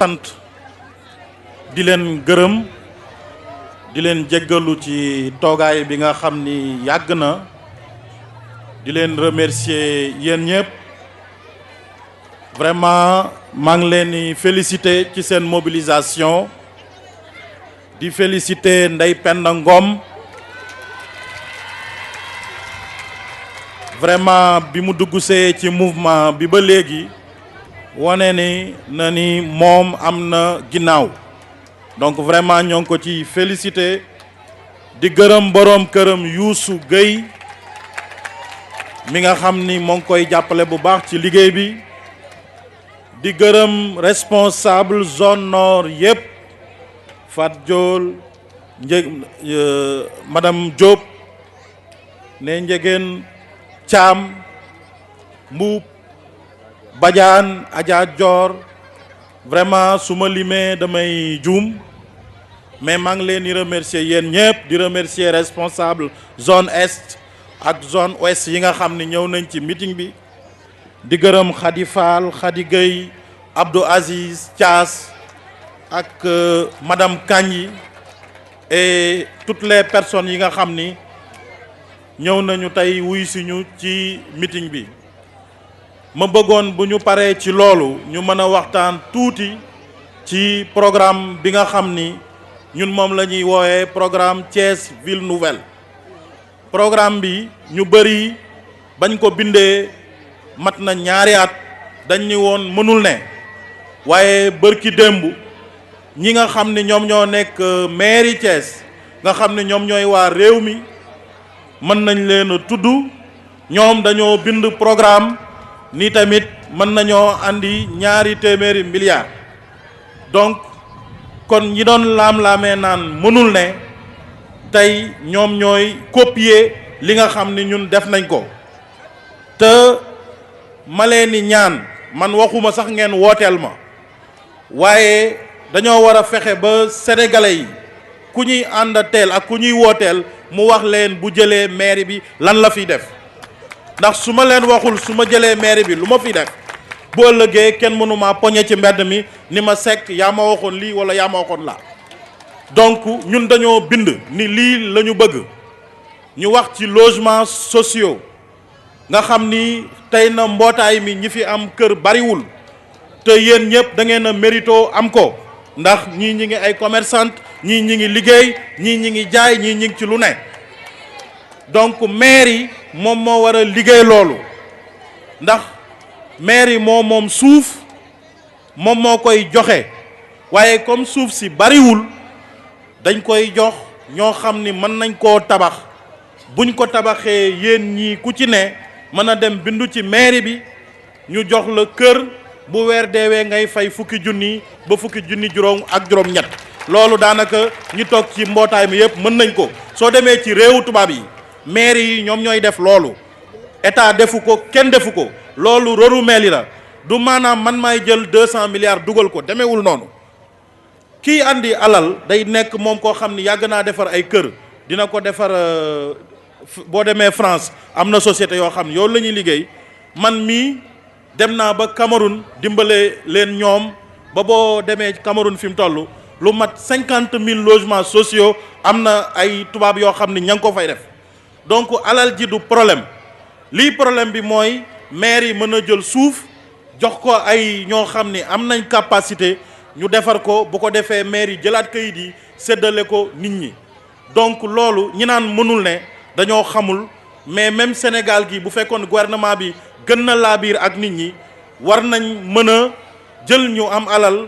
sant di leen gërëm di leen jéggalu ci toogaay bi nga xam ni yàgg na di leen remercier yéen ñëpp vraiment maa ngi leen di féliciter ci seen mobilisation di féliciter Ndeye Penda Ngom vraiment bi mu dugg see ci mouvement bi ba léegi wane ni moom am na ginnaaw donc vraiment ñoo ngi ko ci félicité di gërëm boroom këram Youssou Gueye mi nga xam ni moo ngi koy jàppale bu baax ci liggéey bi di gërëm responsable zone nord yépp Fat Diol madame Diop ne Njegeen Thiam Mbuub Badiane Adja Dior vraiment su ma limee damay juum mais maa ngi leen di remercier yéen ñëpp di remercier responsable zone est ak zone ouest yi nga xam ne ñëw nañ ci meeting bi di gërëm Khady Fall Khady Gueye Abdou Aziz Thias ak madame Kandji et toutes les personnes yi nga xam ni ñëw nañu tey wuy siñu ci meeting bi ma bëggoon bu ñu paree ci loolu ñu mën a waxtaan tuuti ci programme bi nga xam ni ñun moom la ñuy woowee programme Thiès Ville Nouvelle programme bi ñu bëri bañ ko bindee mat na ñaari at dañ ni woon mënul ne waaye bërki démb ñi nga xam ni ñoom ñoo nekk mairie Thiès nga xam ni ñoom ñooy waa réew mi mën nañ leen a tudd ñoom dañoo bind programme ni tamit mën nañoo andi 200 milliards donc kon ñi doon laam-laamee naan mënul ne tey ñoom ñooy copier li nga xam ni ñun def nañ ko te ma leen ni ñaan man waxuma sax ngeen wooteel ma waaye dañoo war a fexe ba sénégalais yi ku ñuy àndateel ak ku ñuy wooteel mu wax leen bu jëlee mairie bi lan la fiy def ndax su ma leen waxul su ma jëlee mairie bi lu ma fiy def bu ëllëgee kenn mënuma poñe ci mbedd mi ni ma Seck yaa ma waxoon lii wala yaa ma waxoon laa donc ñun dañoo bind ni lii la ñu bëgg ñu wax ci logements sociaux nga xam ni tey na mbootaay mi ñi fi am kër bariwul te yéen ñëpp da ngeen a mérito am ko ndax ñii ñi ngi ay commerçante ñii ñi ngi liggéey ñii ñi ngi jaay ñii ñi ngi ci lu ne donc maire yi moom moo war a liggéey loolu ndax maire yi moom suuf moom moo koy joxe waaye comme suuf si bariwul dañ koy jox ñoo xam ni mën nañ koo tabax buñ ko tabaxee yéen ñii ku ci ne mën a dem bindu ci mairie bi ñu jox la kër bu weer deewee ngay fay fukki junni ba fukki junni juróom ak juróom-ñett loolu daanaka ñi toog ci mbootaay mi yëpp mën nañ ko soo demee ci réewu tubaab yi maire yi ñoom ñooy def loolu état defu ko kenn defu ko loolu roru meeli la du maanaam man maay jël 200 milliards dugal ko demeewul noonu kii andi alal day nekk moom koo xam ni yàgg naa defar ay kër dina ko defar boo demee France am na société yoo xam ne yow la ñuy liggéey man mii dem naa ba Cameroun dimbale leen ñoom ba boo demee Cameroun fi mu toll lu mat 50 000 logements sociaux am na ay tubaab yoo xam ni ña ngi ko fay def donc alal ji du problème lii problème bi mooy maire yi mën a jël suuf jox ko ay ñoo xam ni am nañ capacité ñu defar ko bu ko defee maire yi jëlaat kayit yi séddale ko nit ñi donc loolu ñi naan mënul ne dañoo xamul mais même Sénégal gi bu fekkoon gouvernement bi gën na laabiir ak nit ñi war nañ mën a jël ñu am alal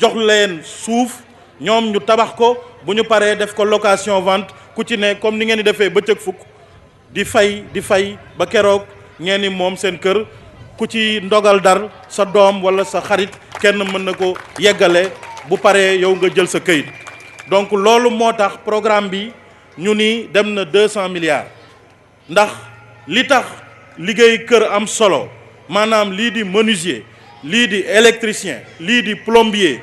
jox leen suuf ñoom ñu tabax ko bu ñu paree def ko location vente ku ci ne comme ni ngeen di defee bëccëg fukk di fay ba keroog ngeen ni moom seen kër ku ci ndogal dar sa doom wala sa xarit kenn mën na ko yeggale bu paree yow nga jël sa këyit donc loolu moo tax programme bi ñu ni dem na 200 milliards ndax li tax liggéey kër am solo maanaam lii di menuisier lii di électricien lii di plombier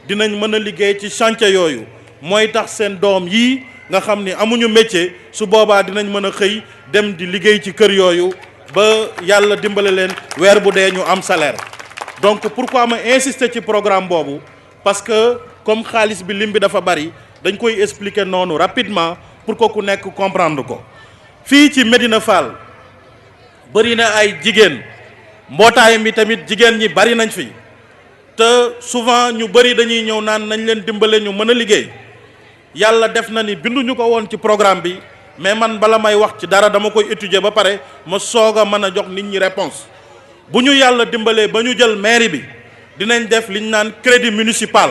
dinañ mën a liggéey ci chantier yooyu mooy tax seen doom yii nga xam ni amuñu métier su boobaa dinañ mën a xëy dem di liggéey ci kër yooyu ba yàlla dimbale leen weer bu dee ñu am salaire donc pourquoi ma insister ci programme boobu parce que comme xaalis bi lim bi dafa bari dañ koy expliquer noonu rapidement pour que ku nekk comprendre ko. fii ci Médina Fall bëri na ay jigéen mbootaay mi tamit jigéen ñi bari nañ fi te souvent ñu bëri dañuy ñëw naan nañ leen dimbale ñu mën a liggéey yàlla def na ni binduñu ko woon ci programme bi mais man bala may wax ci dara dama koy étudier ba pare ma soog a mën a jox nit ñi réponse bu ñu yàlla dimbalee ba ñu jël mairie bi dinañ def liñ naan crédit municipal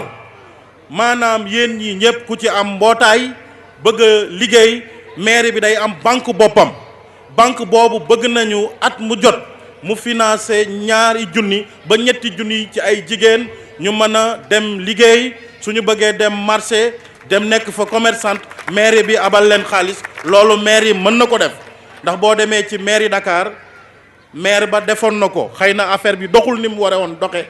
maanaam yéen ñi ñëpp ku ci am mbootaay bëgg a liggéey mairie bi day am banque boppam banque boobu bëgg nañu at mu jot mu financer ñaari junni ba ñetti junni ci ay jigéen ñu mën a dem liggéey suñu bëggee dem marché dem nekk fa commerçante mairie bi abal leen xaalis loolu mairie mën na ko def ndax boo demee ci mairie Dakar maire ba defoon na ko xëy na affaire bi doxul ni mu waree woon doxe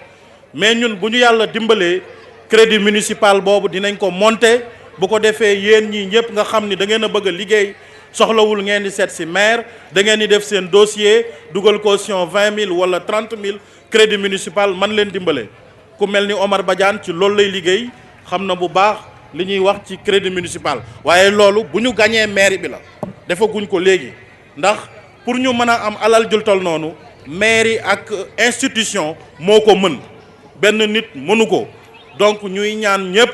mais ñun bu ñu yàlla dimbalee crédit municipal boobu dinañ ko monter bu ko defee yéen ñii ñëpp nga xam ni da ngeen a bëgg a liggéey soxlawul ngeen di seet si maire da ngeen di def seen dossier dugal caution 20 000 wala 30 000 crédit municipal man leen dimbale ku mel ni Omar Badiane ci loolu lay liggéey xam na bu baax li ñuy wax ci crédit municipal waaye loolu bu ñu gañee mairie bi la defaguñ ko léegi ndax pour ñu mën a am alal jul tol noonu mairie ak institution moo ko mën benn nit mënu ko donc ñuy ñaan ñëpp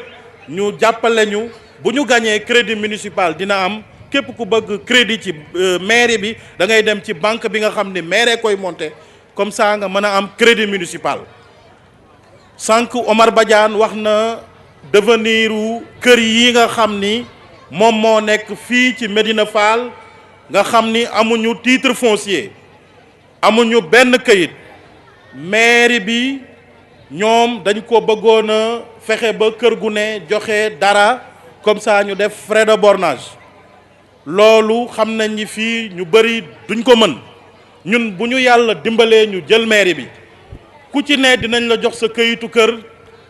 ñu jàppale ñu bu ñu gañee crédit municipal dina am képp ku bëgg crédit ci mairie bi da ngay dem ci banque bi nga xam ne mairie koy monter comme ça nga mën a am crédit municipal sànq Omar Badiane wax na devenir u kër yi nga xam ni moom moo nekk fii ci Médina Fall nga xam ni amuñu titre foncier amuñu benn kayit mairie bi ñoom dañ ko bëggoon a fexe ba kër gu ne joxe dara comme ça ñu def frais de bornage loolu xam nañ ni fii ñu bëri duñ ko mën ñun bu ñu yàlla dimbalee ñu jël mairie bi ku ci ne dinañ la jox sa këyitu kër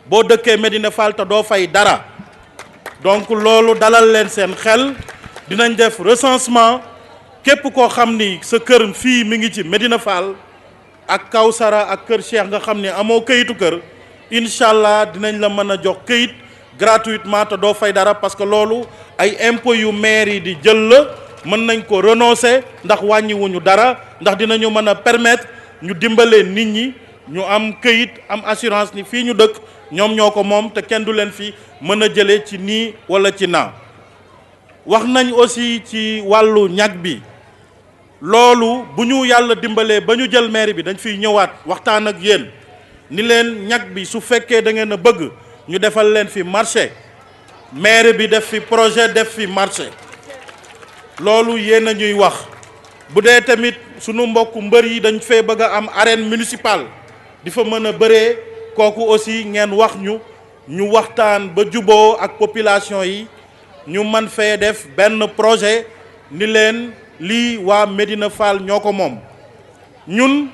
boo dëkkee Médina Fall te doo fay dara donc loolu dalal leen seen xel dinañ def recensement képp koo xam ni sa kër fii mi ngi ci Médina Fall ak Kawsara ak Kër Cheikh nga xam ni amoo këyitu kër incha allah dinañ la mën a jox këyit gratuitement te doo fay dara parce que loolu ay impôts yu maire yi di jël la mën nañ ko renoncer ndax wàññiwuñu dara ndax dinañu mën a permettre ñu dimbalee nit ñi ñu am këyit am assurance ni fii ñu dëkk ñoom ñoo ko moom te kenn du leen fi mën a jëlee ci nii wala ci naa wax nañ aussi ci wàllu ñag bi loolu bu ñu yàlla dimbalee ba ñu jël mairie bi dañ fiy ñëwaat waxtaan ak yéen ni leen ñag bi su fekkee da ngeen a bëgg ñu defal leen fi marché maire bi def fi projet def fi marché loolu yéen a ñuy wax bu dee tamit sunu mbokku mbër yi dañ fee bëgg a am arène municipale di fa mën a bëree kooku aussi ngeen wax ñu waxtaan ba juboo ak population yi ñu man fee def benn projet ni leen lii waa Médina Fall ñoo ko moom ñun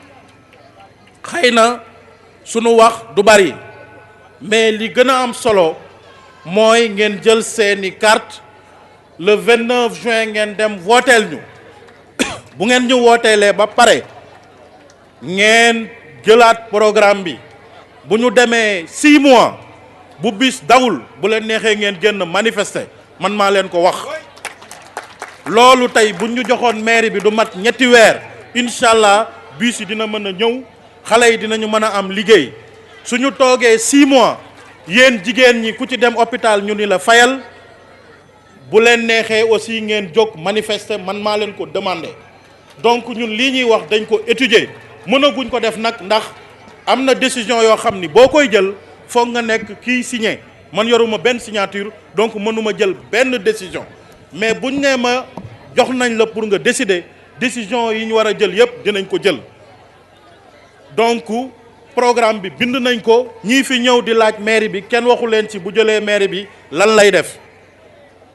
xëy na sunu wax du bari mais li gën a am solo mooy ngeen jël seeni carte le 29 juin ngeen dem wooteel ñu bu ngeen ñu wooteelee ba pare ngeen jëlaat programme bi bu ñu demee 6 mois bu bis dawul bu leen neexee ngeen génn manifester man maa leen ko wax loolu tey bu ñu joxoon mairie bi du mat ñetti weer incha allah bus yi dina mën a ñëw xale yi dinañu mën a am liggéey suñu toogee 6 mois yéen jigéen ñi ku ci dem hôpital ñu ni la fayal bu leen neexee aussi ngeen jóg manifester man maa leen ko demander donc ñun lii ñuy wax dañ ko étudier mënaguñ ko def nag ndax am na décision yoo xam ni boo koy jël foog nga nekk kii signé man yoruma benn signature donc mënuma jël benn décision mais buñ nee ma jox nañ la pour nga décider décision yi ñu war a jël yépp dinañ ko jël donc programme bi bind nañ ko ñii fi ñëw di laaj mairie bi kenn waxu leen ci bu jëlee mairie bi lan lay def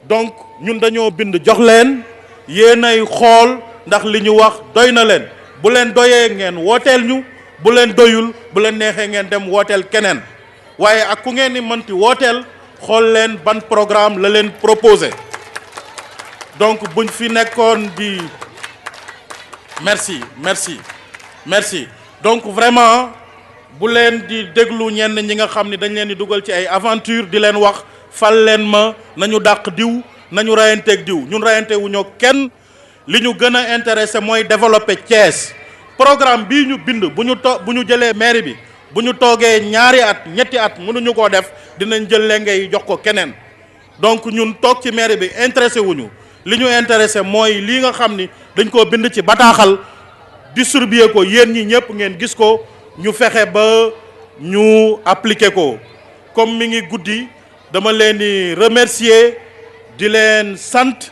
donc ñun dañoo bind jox leen yéenay xool ndax li ñu wax doy na leen bu leen doyee ngeen wooteel ñu bu leen doyul bu leen neexee ngeen dem wooteel keneen waaye ak ku ngeen ni mënti wooteel xool leen ban programme la leen proposé donc buñ fi nekkoon di merci donc vraiment bu leen di déglu ñenn ñi nga xam ni dañ leen di dugal ci ay aventure di leen wax fal leen ma nañu dàq diw nañu rayanteeg diw ñun rayante wu ñoo kenn li ñu gën a intéressé mooy développer Thiès programme bii ñu bind bu ñu jëlee mairie bi bu ñu toogee ñaari at ñetti at mënuñu koo def dinañ jël lengay jox ko keneen donc ñun toog ci mairie bi intéressé wuñu li ñu intéressé mooy lii nga xam ni dañ koo bind ci bataaxal distribuer ko yéen ñi ñëpp ngeen gis ko ñu fexe ba ñu appliquer ko comme mi ngi guddi dama leen di remercier di leen sant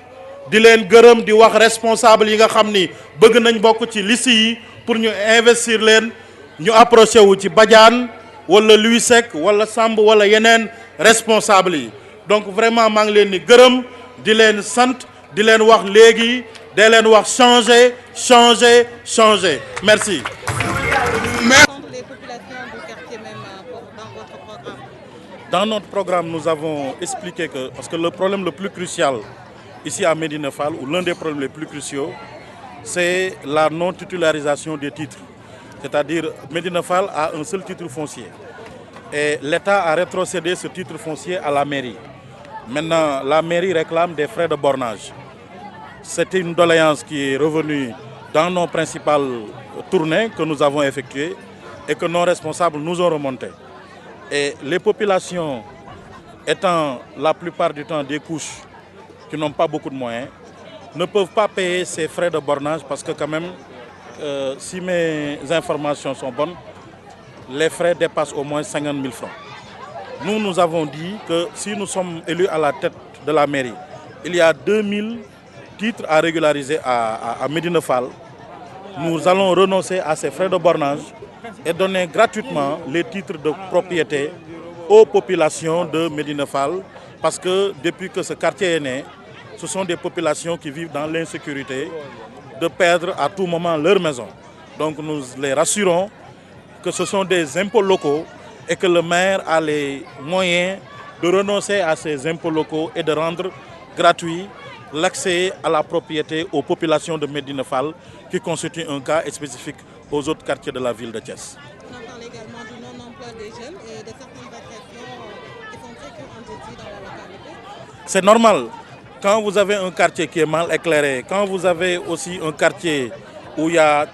di leen gërëm di wax responsable yi nga xam ni bëgg nañ bokk ci liste yi pour ñu investir leen ñu approché wu ci Badiane wala Louis Seck wala Samb wala yeneen responsable yi donc vraiment maa ngi leen di gërëm di leen sant di leen wax léegi di leen wax changer changer changer merci. Dans notre programme, nous avons expliqué que, parce que le problème le plus crucial ici à Médina Fall, ou l'un des problèmes les plus cruciaux, c'est la non-titularisation des titres. C'est-à-dire, Médina Fall a un seul titre foncier. Et l'État a rétrocédé ce titre foncier à la mairie. Maintenant, la mairie réclame des frais de bornage. C'était une doléance qui est revenue dans nos principales tournées que nous avons effectuées et que nos responsables nous ont remontées. Et les populations étant la plupart du temps des couches qui n'ont pas beaucoup de moyens, ne peuvent pas payer ces frais de bornage parce que quand même, si mes informations sont bonnes, les frais dépassent au moins 50 000 francs. Nous avons dit que si nous sommes élus à la tête de la mairie, il y a 2000 titres à régulariser à Médina Fall. Nous allons renoncer à ces frais de bornage et donner gratuitement les titres de propriété aux populations de Médina Fall parce que depuis que ce quartier est né, ce sont des populations qui vivent dans l'insécurité de perdre à tout moment leur maison. Donc nous les rassurons que ce sont des impôts locaux et que le maire a les moyens de renoncer à ces impôts locaux et de rendre gratuit l'accès à la propriété aux populations de Médina Fall qui constitue un cas spécifique aux autres quartiers de la ville de Thiès. On parle également du non-emploi des jeunes et de certaines agressions qui sont très courantes dans la localité. C'est normal. Quand vous avez un quartier qui est mal éclairé, quand vous avez aussi un quartier où il y a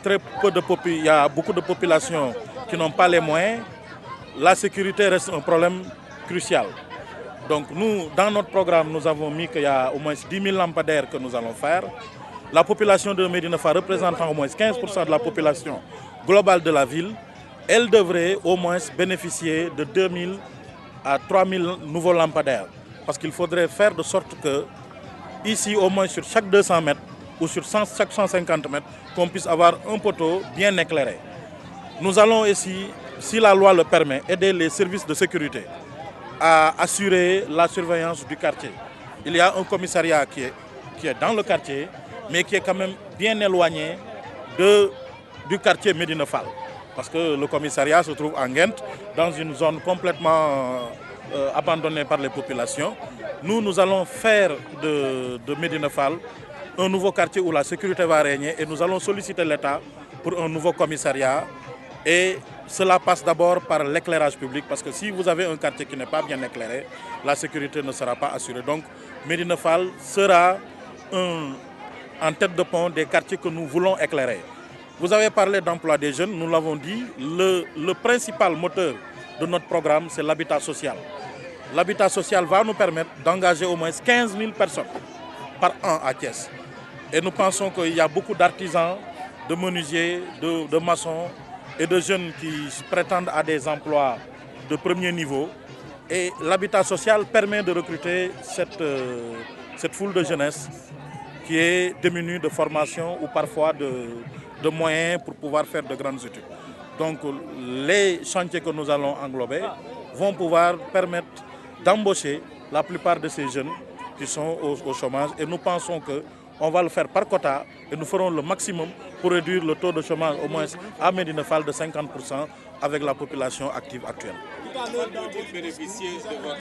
beaucoup de populations qui n'ont pas les moyens, la sécurité reste un problème crucial. Donc nous, dans notre programme, nous avons mis qu'il y a au moins 10 000 lampadaires que nous allons faire. La population de Médina Fall représentant au moins 15% de la population globale de la ville, elle devrait au moins bénéficier de 2 000 à 3 000 nouveaux lampadaires. Parce qu'il faudrait faire de sorte que, ici, au moins sur chaque 200 mètres ou sur chaque 150 mètres, qu'on puisse avoir un poteau bien éclairé. Nous allons ici, si la loi le permet, aider les services de sécurité à assurer la surveillance du quartier. Il y a un commissariat qui est dans le quartier, mais qui est quand même bien éloigné du quartier Médina Fall. Parce que le commissariat se trouve en Ghent, dans une zone complètement abandonnée par les populations. Nous allons faire de Médina Fall un nouveau quartier où la sécurité va régner et nous allons solliciter l'État pour un nouveau commissariat. Et cela passe d'abord par l'éclairage public, parce que si vous avez un quartier qui n'est pas bien éclairé, la sécurité ne sera pas assurée. Donc Médina Fall sera en tête de pont des quartiers que nous voulons éclairer. Vous avez parlé d'emploi des jeunes, nous l'avons dit, le principal moteur de notre programme, c'est l'habitat social. L'habitat social va nous permettre d'engager au moins 15 000 personnes par an à Thiès. Et nous pensons qu'il y a beaucoup d'artisans, de menuisiers, de maçons et de jeunes qui prétendent à des emplois de premier niveau. Et l'habitat social permet de recruter cette foule de jeunesse qui est démunie de formation ou parfois de moyens pour pouvoir faire de grandes études. Donc les chantiers que nous allons englober vont pouvoir permettre d'embaucher la plupart de ces jeunes qui sont au chômage. Et nous pensons qu'on va le faire par quota et nous ferons le maximum pour réduire le taux de chômage au moins à Médina Fall de 50% avec la population active actuelle. Tout à l'heure, vous bénéficiez de votre...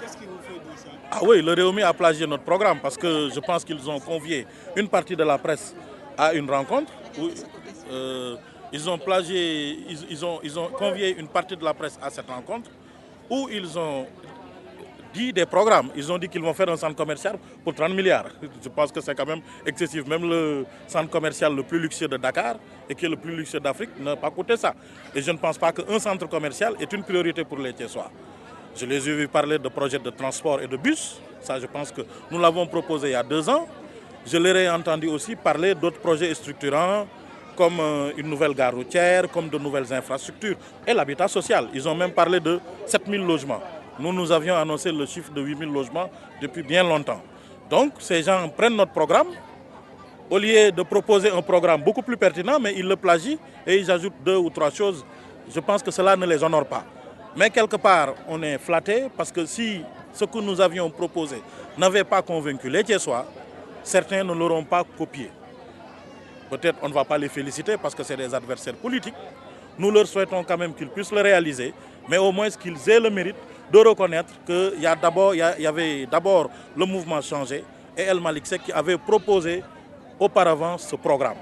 Qu'est-ce qui vous fait dire ça? Ah oui, le Réumi a plagié notre programme parce que je pense qu'ils ont convié une partie de la presse à une rencontre. Ils ont plagié, ils ont convié une partie de la presse à cette rencontre où ils ont dit des programmes. Ils ont dit qu'ils vont faire un centre commercial pour 30 milliards. Je pense que c'est quand même excessif. Même le centre commercial le plus luxueux de Dakar et qui est le plus luxueux d'Afrique n'a pas coûté ça. Et je ne pense pas qu'un centre commercial est une priorité pour les Thiessois. Je les ai vus parler de projets de transport et de bus. Ça, je pense que nous l'avons proposé il y a 2 ans. Je leur ai entendu aussi parler d'autres projets structurants comme une nouvelle gare routière, comme de nouvelles infrastructures et l'habitat social. Ils ont même parlé de 7000 logements. Nous avions annoncé le chiffre de 8000 logements depuis bien longtemps. Donc, ces gens prennent notre programme, au lieu de proposer un programme beaucoup plus pertinent, mais ils le plagient et ils ajoutent 2 ou 3 choses. Je pense que cela ne les honore pas. Mais quelque part, on est flatté parce que si ce que nous avions proposé n'avait pas convaincu les Thiessois, certains ne l'auront pas copié. Peut-être on ne va pas les féliciter parce que c'est des adversaires politiques. Nous leur souhaitons quand même qu'ils puissent le réaliser, mais au moins qu'ils aient le mérite de reconnaître qu'il y avait d'abord le mouvement Changé et El Malick Seck qui avait proposé auparavant ce programme.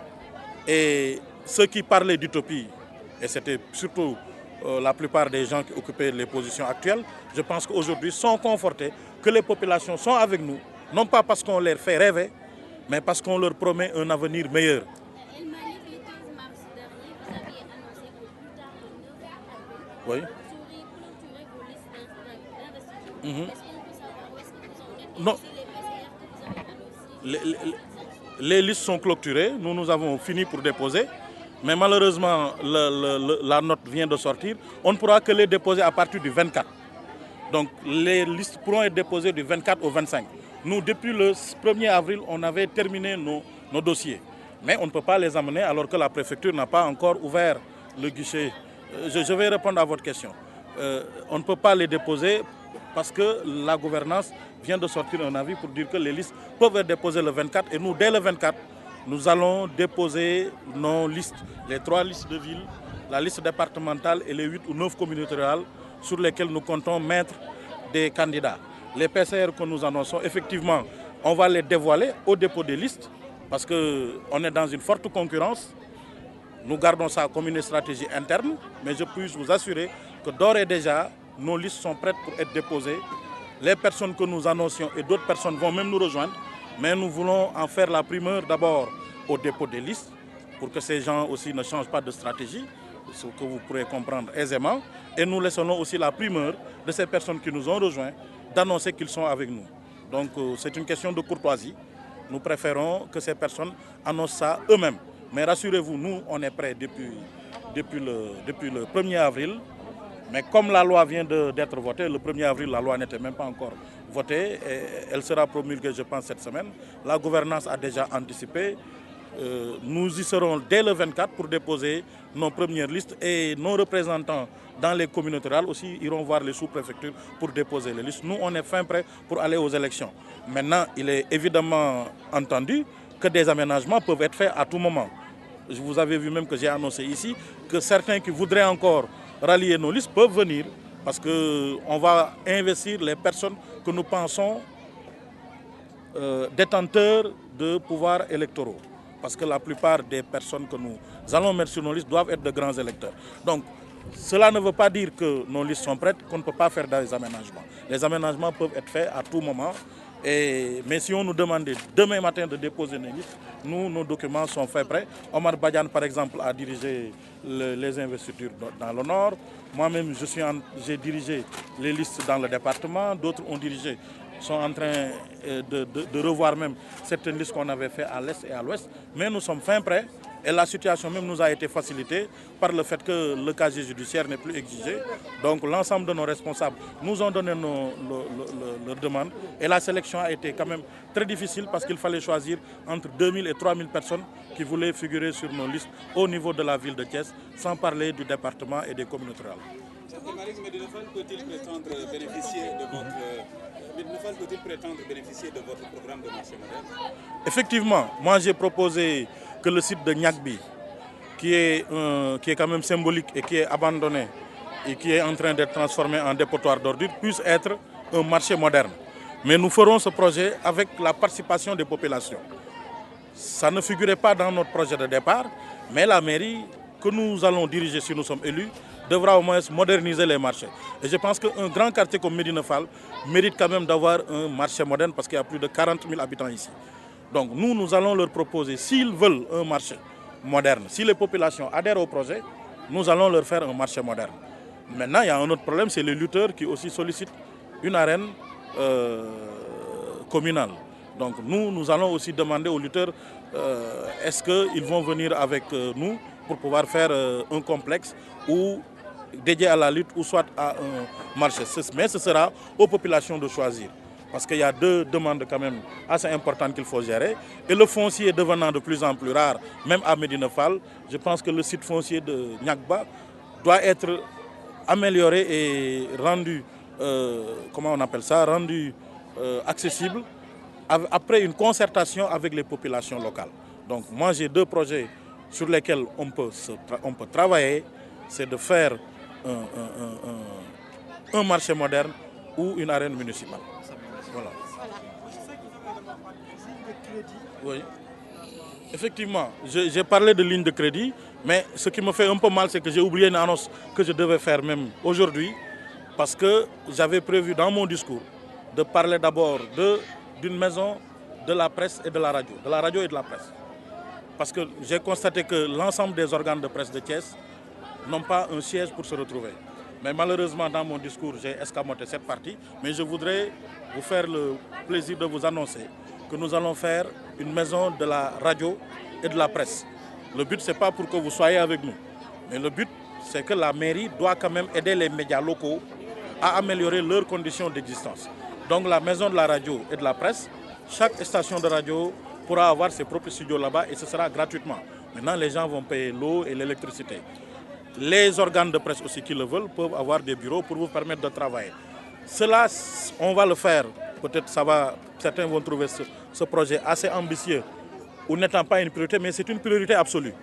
Et ceux qui parlaient d'utopie, et c'était surtout la plupart des gens qui occupaient les positions actuelles, je pense qu'aujourd'hui sont confortés que les populations sont avec nous, non pas parce qu'on leur fait rêver, mais parce qu'on leur promet un avenir meilleur. El Malick, le 15 mars dernier, vous aviez annoncé que plus tard le 9 avril, Oui. vous auriez clôturé vos listes d'investiture. Mhm. Est-ce qu'on peut savoir où est-ce que vous en êtes? Non. Et aussi les PCR que vous avez annoncés. Les listes sont clôturées, nous avons fini pour déposer, mais malheureusement la note vient de sortir. On ne pourra que les déposer à partir du 24. Donc les listes pourront être déposées du 24 au 25. Nous, depuis le 1er avril, on avait terminé nos dossiers. Mais on ne peut pas les amener alors que la préfecture n'a pas encore ouvert le guichet. Je vais répondre à votre question. On ne peut pas les déposer parce que la gouvernance vient de sortir un avis pour dire que les listes peuvent être déposées le 24. Et nous, dès le 24, nous allons déposer nos listes, les 3 listes de ville, la liste départementale et les 8 ou 9 communautés rurales sur lesquelles nous comptons mettre des candidats. Les PCR que nous annonçons, effectivement, on va les dévoiler au dépôt des listes parce qu'on est dans une forte concurrence. Nous gardons ça comme une stratégie interne, mais je puis vous assurer que d'ores et déjà, nos listes sont prêtes pour être déposées. Les personnes que nous annoncions et d'autres personnes vont même nous rejoindre, mais nous voulons en faire la primeur d'abord au dépôt des listes pour que ces gens aussi ne changent pas de stratégie, ce que vous pourrez comprendre aisément. Et nous laissons aussi la primeur de ces personnes qui nous ont rejoints d'annoncer qu'ils sont avec nous. Donc c'est une question de courtoisie. Nous préférons que ces personnes annoncent ça eux-mêmes. Mais rassurez-vous, nous, on est prêts depuis le 1er avril. Mais comme la loi vient d'être votée, le 1er avril, la loi n'était même pas encore votée. Et elle sera promulguée, je pense, cette semaine. La gouvernance a déjà anticipé. Nous y serons dès le 24 pour déposer nos premières listes et nos représentants dans les communautés rurales aussi iront voir les sous-préfectures pour déposer les listes. Nous, on est fin prêts pour aller aux élections. Maintenant, il est évidemment entendu que des aménagements peuvent être faits à tout moment. Vous avez vu même que j'ai annoncé ici que certains qui voudraient encore rallier nos listes peuvent venir parce qu'on va investir les personnes que nous pensons détenteurs de pouvoirs électoraux. Parce que la plupart des personnes que nous allons mettre sur nos listes doivent être de grands électeurs. Donc, cela ne veut pas dire que nos listes sont prêtes, qu'on ne peut pas faire des aménagements. Les aménagements peuvent être faits à tout moment. Mais si on nous demandait demain matin de déposer nos listes, nos documents sont faits prêts. Omar Badian, par exemple, a dirigé les investitures dans le Nord. Moi-même, j'ai dirigé les listes dans le département. D'autres ont dirigé, sont en train de revoir même certaines listes qu'on avait fait à l'Est et à l'Ouest. Mais nous sommes fin prêts. Et la situation même nous a été facilitée par le fait que le casier judiciaire n'est plus exigé. Donc l'ensemble de nos responsables nous ont donné leurs demandes. Et la sélection a été quand même très difficile parce qu'il fallait choisir entre 2000 et 3000 personnes qui voulaient figurer sur nos listes au niveau de la ville de Thiès, sans parler du département et des communautés rurales. Medinefal peut-il prétendre bénéficier de votre programme de marché moderne? Effectivement, moi j'ai proposé que le site de Niakbi, qui est quand même symbolique et qui est abandonné et qui est en train d'être transformé en dépotoir d'ordures, puisse être un marché moderne. Mais nous ferons ce projet avec la participation des populations. Ça ne figurait pas dans notre projet de départ, mais la mairie, que nous allons diriger si nous sommes élus devra au moins moderniser les marchés. Et je pense qu'un grand quartier comme Médina Fall mérite quand même d'avoir un marché moderne parce qu'il y a plus de 40 000 habitants ici. Donc nous allons leur proposer, s'ils veulent un marché moderne, si les populations adhèrent au projet, nous allons leur faire un marché moderne. Maintenant, il y a un autre problème, c'est les lutteurs qui aussi sollicitent une arène communale. Donc nous allons aussi demander aux lutteurs est-ce qu'ils vont venir avec nous pour pouvoir faire un complexe ou dédié à la lutte ou soit à un marché. Mais ce sera aux populations de choisir. Parce qu'il y a deux demandes quand même assez importantes qu'il faut gérer. Et le foncier devenant de plus en plus rare, même à Médina Fall, je pense que le site foncier de Niakba doit être amélioré et rendu, comment on appelle ça, rendu accessible après une concertation avec les populations locales. Donc moi j'ai deux projets sur lesquels on peut travailler, c'est de faire un marché moderne ou une arène municipale. Voilà. Oui. Effectivement, j'ai parlé de ligne de crédit, mais ce qui me fait un peu mal, c'est que j'ai oublié une annonce que je devais faire même aujourd'hui, parce que j'avais prévu dans mon discours de parler d'abord d'une maison de la presse et de la radio et de la presse. Parce que j'ai constaté que l'ensemble des organes de presse de Thiès n'ont pas un siège pour se retrouver. Mais malheureusement, dans mon discours, j'ai escamoté cette partie. Mais je voudrais vous faire le plaisir de vous annoncer que nous allons faire une maison de la radio et de la presse. Le but, ce n'est pas pour que vous soyez avec nous. Mais le but, c'est que la mairie doit quand même aider les médias locaux à améliorer leurs conditions d'existence. Donc la maison de la radio et de la presse, chaque station de radio pourra avoir ses propres studios là-bas et ce sera gratuitement. Maintenant, les gens vont payer l'eau et l'électricité. Les organes de presse aussi qui le veulent peuvent avoir des bureaux pour vous permettre de travailler. Cela, on va le faire. Peut-être certains vont trouver ce projet assez ambitieux ou n'étant pas une priorité, mais c'est une priorité absolue.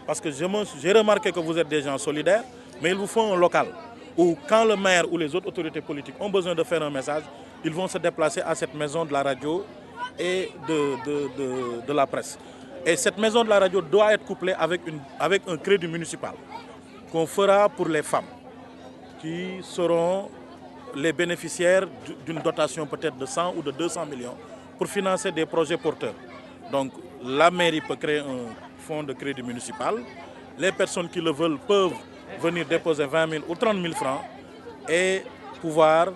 Parce que j'ai remarqué que vous êtes des gens solidaires, mais il vous faut un local où quand le maire ou les autres autorités politiques ont besoin de faire un message, ils vont se déplacer à cette maison de la radio et de la presse. Et cette maison de la radio doit être couplée avec un crédit municipal qu'on fera pour les femmes qui seront les bénéficiaires d'une dotation peut-être de 100 ou de 200 millions pour financer des projets porteurs. Donc la mairie peut créer un fonds de crédit municipal. Les personnes qui le veulent peuvent venir déposer 20 000 ou 30 000 francs et pouvoir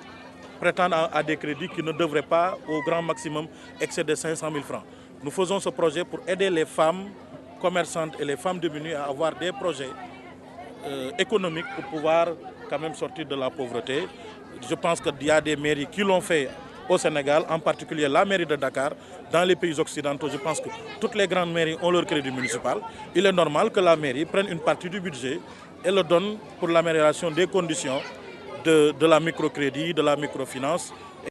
prétendre à des crédits qui ne devraient pas au grand maximum excéder 500 000 francs. Nous faisons ce projet pour aider les femmes commerçantes et les femmes démunies à avoir des projets économiques pour pouvoir quand même sortir de la pauvreté. Je pense qu'il y a des mairies qui l'ont fait au Sénégal, en particulier la mairie de Dakar. Dans les pays occidentaux, je pense que toutes les grandes mairies ont leur crédit municipal. Il est normal que la mairie prenne une partie du budget et le donne pour l'amélioration des conditions de la microcrédit, de la microfinance.